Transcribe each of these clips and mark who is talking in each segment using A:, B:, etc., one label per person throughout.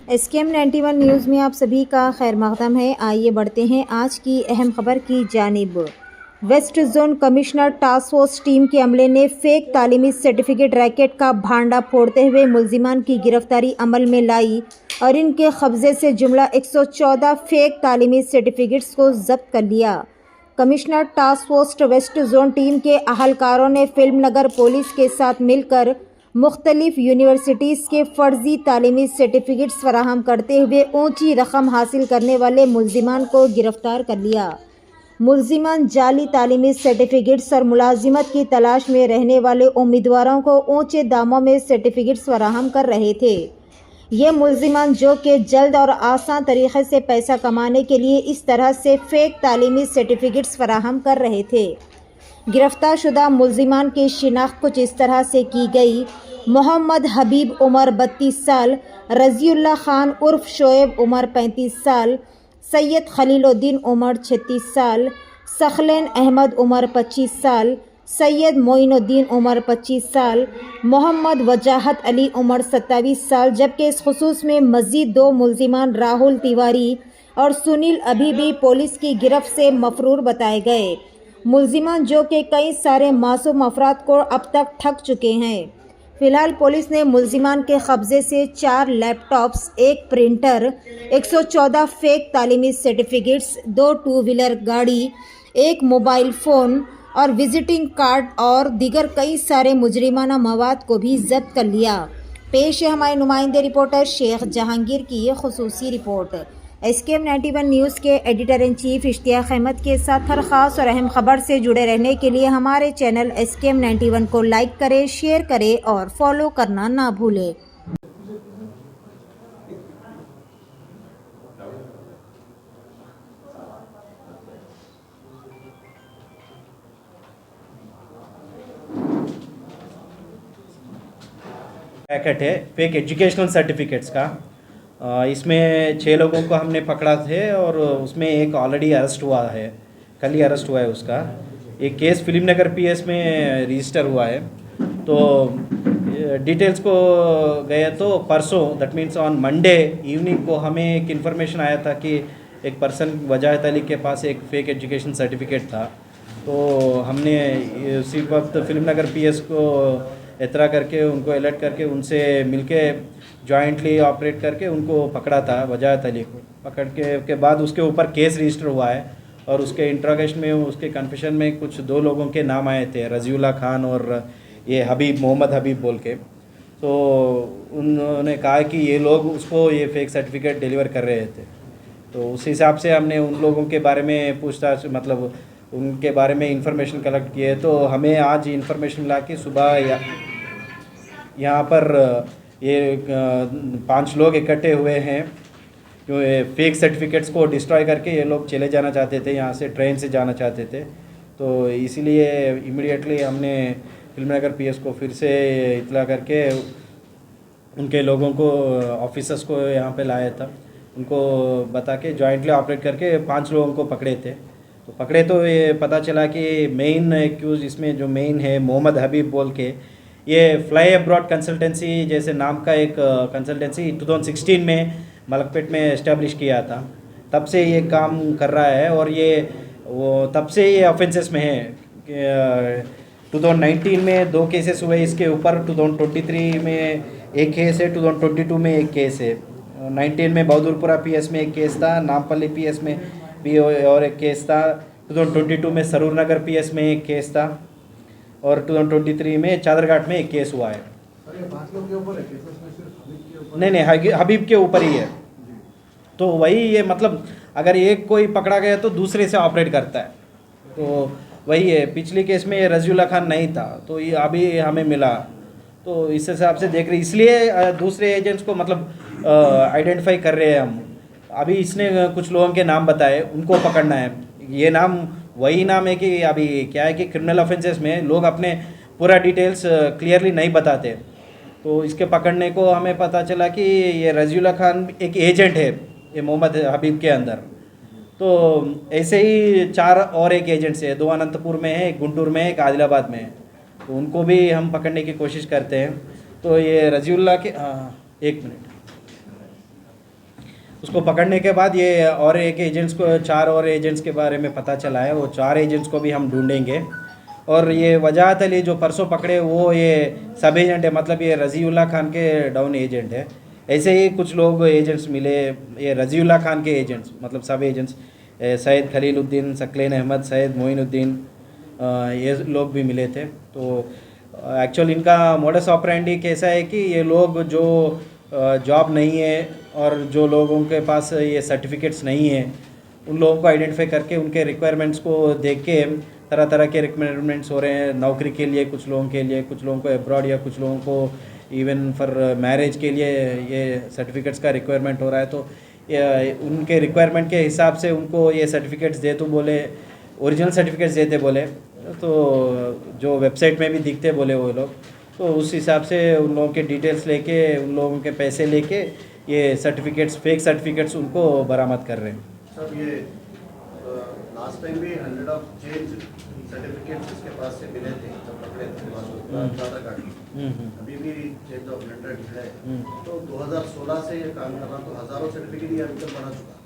A: SKM 91 news में आप सभी का खैर मक़दम है। आइए बढ़ते हैं आज की अहम खबर की जानिब। West zone commissioner task force team के अमले ने फेक तालीमी सर्टिफिकेट रैकेट का भांडा फोड़ते हुए मुलजिमान की गिरफ्तारी अमल में लाई और इनके कब्जे से जुमला 114 फेक तालीमी सर्टिफिकेट्स को जब्त कर लिया। Commissioner task force west zone team के अहलकारों ने फिल्म नगर पुलिस के साथ मिलकर मुख्तलिफ यूनिवर्सिटीज़ के फ़र्ज़ी तालीमी सर्टिफिकेट्स फराहम करते हुए ऊंची रकम हासिल करने वाले मुलजिमान को गिरफ़्तार कर लिया। मुलजिमान जाली तालीमी सर्टिफिकेट्स और मुलाजिमत की तलाश में रहने वाले उम्मीदवारों को ऊंचे दामों में सर्टिफिकेट्स फराहम कर रहे थे। ये मुलजिमान जो कि जल्द और आसान तरीक़े से पैसा कमाने के लिए इस तरह से फ़ेक तालीमी सर्टिफिकेट्स फराहम कर रहे थे। गिरफ्तार शुदा मुलजिमान की शिनाख्त कुछ इस तरह से की गई। मोहम्मद हबीब उमर 32 साल, रज़ीउल्लाह खान उर्फ शोएब उमर 35 साल, सैयद खलीलुद्दीन उमर 36 साल, सखलेन अहमद उमर 25 साल, सैयद मोइनुद्दीन उमर 25 साल, मोहम्मद वजाहत अली उमर 27 साल, जबकि इस खुसूस में मज़ीद 2 मुलजिमान राहुल तिवारी और सुनील अभी भी पुलिस की गिरफ्त से मफरूर बताए गए। मुलजिमान जो कि कई सारे मासूम अफराद को अब तक ठग चुके हैं। फ़िलहाल पुलिस ने मुलजिमान के कब्ज़े से 4 लैपटॉप्स, 1 प्रिंटर, 114 फेक तालीमी सर्टिफिकेट्स, 2 टू व्हीलर गाड़ी, 1 मोबाइल फ़ोन और विजिटिंग कार्ड और दीगर कई सारे मुजरिमाना मवाद को भी जब्त कर लिया। पेश है हमारे नुमाइंदे रिपोर्टर शेख जहांगीर की ये खुसूसी रिपोर्ट। SKM 91 न्यूज़ के editor in chief Ishtiyaq Ahmed के साथ हर ख़ास और अहम खबर से जुड़े रहने के लिए हमारे चैनल SKM 91 को लाइक करें, शेयर करें और फॉलो करना ना भूलें।
B: पैकेट है फेक एजुकेशनल सर्टिफिकेट्स का। इसमें 6 लोगों को हमने पकड़ा थे और उसमें एक ऑलरेडी अरेस्ट हुआ है, कल ही अरेस्ट हुआ है उसका। एक केस फिल्म नगर PS में रजिस्टर हुआ है। तो डिटेल्स को गए तो परसों that means on Monday evening को हमें एक इन्फॉर्मेशन आया था कि एक पर्सन वजाहत अली के पास एक फ़ेक एजुकेशन सर्टिफिकेट था। तो हमने उसी वक्त फिल्म नगर PS को एतरा करके उनको अलर्ट करके उनसे मिलके जॉइंटली ऑपरेट करके उनको पकड़ा था। वजाहत अली को पकड़ के बाद उसके ऊपर केस रजिस्टर हुआ है और उसके इंट्रोगेशन में उसके कन्फेशन में कुछ 2 लोगों के नाम आए थे, रज़ीउल्लाह खान और ये हबीब, मोहम्मद हबीब बोल के। तो उन्होंने कहा कि ये लोग उसको ये फेक सर्टिफिकेट डिलीवर कर रहे थे। तो उस हिसाब से हमने उन लोगों के बारे में पूछताछ मतलब उनके बारे में इंफॉर्मेशन कलेक्ट किए। तो हमें आज इंफॉर्मेशन मिला कि सुबह यहाँ पर ये 5 लोग इकट्ठे हुए हैं जो फेक सर्टिफिकेट्स को डिस्ट्रॉय करके ये लोग चले जाना चाहते थे, यहाँ से ट्रेन से जाना चाहते थे। तो इसीलिए इमीडिएटली हमने फिल्म नगर PS को फिर से इतला करके उनके लोगों को ऑफिसर्स को यहाँ पे लाया था। उनको बता के जॉइंटली ऑपरेट करके 5 लोगों को पकड़े थे। तो पकड़े तो ये पता चला कि मेन एक्यूज़ इसमें जो मेन है मोहम्मद हबीब बोल के, ये फ्लाई अब्रॉड कंसल्टेंसी जैसे नाम का एक कंसल्टेंसी 2016 में मलकपेट में इस्टेब्लिश किया था। तब से ये काम कर रहा है और ये तब से ये ऑफेंसेस में है। 2019 में 2 केसेस हुए इसके ऊपर, 2023 में एक केस है, 2022 में एक केस है। 19 में बहादुरपुरा PS में एक केस था, नामपल्ली PS में भी और एक केस था, 2022 में सरूर नगर PS में एक केस था और 2023 में चादरघाट में एक केस हुआ है। नहीं, हबीब के ऊपर ही है। तो वही ये मतलब अगर एक कोई पकड़ा गया तो दूसरे से ऑपरेट करता है। तो वही है, पिछले केस में ये रज़ीउल्लाह खान नहीं था तो ये अभी हमें मिला। तो इस हिसाब से देख रहे, इसलिए दूसरे एजेंट्स को मतलब आइडेंटिफाई कर रहे हैं हम। अभी इसने कुछ लोगों के नाम बताए, उनको पकड़ना है। ये नाम वही नाम है कि अभी क्या है कि क्रिमिनल ऑफेंसेस में लोग अपने पूरा डिटेल्स क्लियरली नहीं बताते। तो इसके पकड़ने को हमें पता चला कि ये रज़ीउल्लाह खान एक एजेंट है ये मोहम्मद हबीब के अंदर। तो ऐसे ही 4 और एक एजेंट्स है, 2 अनंतपुर में है, एक गुंटूर में है, एक आदिलाबाद में है। तो उनको भी हम पकड़ने की कोशिश करते हैं। तो ये रज़ीउल्लाह के 1 मिनट उसको पकड़ने के बाद ये और एक एजेंट्स को 4 और एजेंट्स के बारे में पता चला है, वो 4 एजेंट्स को भी हम ढूंढेंगे। और ये वजाहत अली जो परसों पकड़े वो ये सब एजेंट है, मतलब ये रज़ीउल्लाह खान के डाउन एजेंट है। ऐसे ही कुछ लोग एजेंट्स मिले, ये रज़ीउल्लाह खान के एजेंट्स मतलब सब एजेंट्स, सैयद खलीलुद्दीन, सकलेन अहमद, सैयद मोइनुद्दीन, ये लोग भी मिले थे। तो एक्चुअल इनका मोडस ऑपरेंडी कैसा है कि ये लोग जो जॉब नहीं है और जो लोगों के पास ये सर्टिफिकेट्स नहीं है उन लोगों को आइडेंटिफाई करके उनके रिक्वायरमेंट्स को देख के तरह तरह के रिक्वायरमेंट्स हो रहे हैं नौकरी के लिए, कुछ लोगों के लिए, कुछ लोगों को अब्रॉड या कुछ लोगों को इवन फॉर मैरिज के लिए ये सर्टिफिकेट्स का रिक्वायरमेंट हो रहा है। तो उनके रिक्वायरमेंट के हिसाब से उनको ये सर्टिफिकेट्स दे तो बोले, ओरिजिनल सर्टिफिकेट्स देते बोले, तो जो वेबसाइट में भी दिखते बोले वो लोग, तो उस हिसाब से उन लोगों के डिटेल्स लेके, उन लोगों के पैसे लेके ये सर्टिफिकेट्स, फेक सर्टिफिकेट्स उनको बरामद कर रहे हैं।
C: सर ये लास्ट टाइम भी 100 ऑफ चेंज सर्टिफिकेट्स इसके पास से मिले थे जब पकड़े थे आधार कार्ड की, अभी भी चेंज ऑफ 100 है। तो 2016 से ये काम कर रहा, तो हजारों सर्टिफिकेट ये अभी तक बना चुका,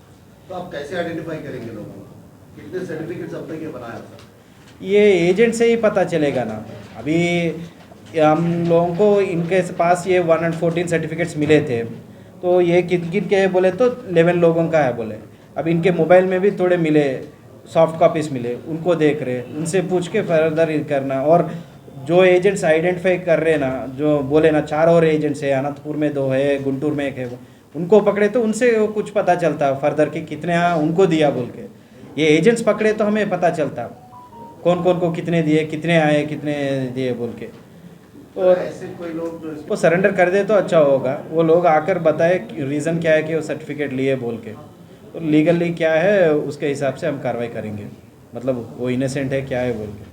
C: तो आप कैसे आइडेंटिफाई करेंगे लोगों को, कितने सर्टिफिकेट्स अब तक ये बनाया सर? ये
B: एजेंट से ही पता चलेगा ना। अभी हम लोगों को इनके पास ये 114 सर्टिफिकेट्स मिले थे, तो ये किन किन के हैं बोले तो 11 लोगों का है बोले। अब इनके मोबाइल में भी थोड़े मिले, सॉफ्ट कॉपीज़ मिले, उनको देख रहे, उनसे पूछ के फर्दर करना। और जो एजेंट्स आइडेंटिफाई कर रहे ना, जो बोले ना 4 और एजेंट्स है, अनंतपुर में 2 है, गुंटूर में 1 है, उनको पकड़े तो उनसे कुछ पता चलता फर्दर कि कितने उनको दिया बोल के। ये एजेंट्स पकड़े तो हमें पता चलता कौन कौन को कितने दिए, कितने आए, कितने दिए बोल के। और
C: ऐसे कोई लोग जो
B: वो सरेंडर कर दे तो अच्छा होगा, वो लोग आकर बताए रीज़न क्या है कि वो सर्टिफिकेट लिए बोल के, तो लीगली क्या है उसके हिसाब से हम कार्रवाई करेंगे, मतलब वो इनोसेंट है क्या है बोल के।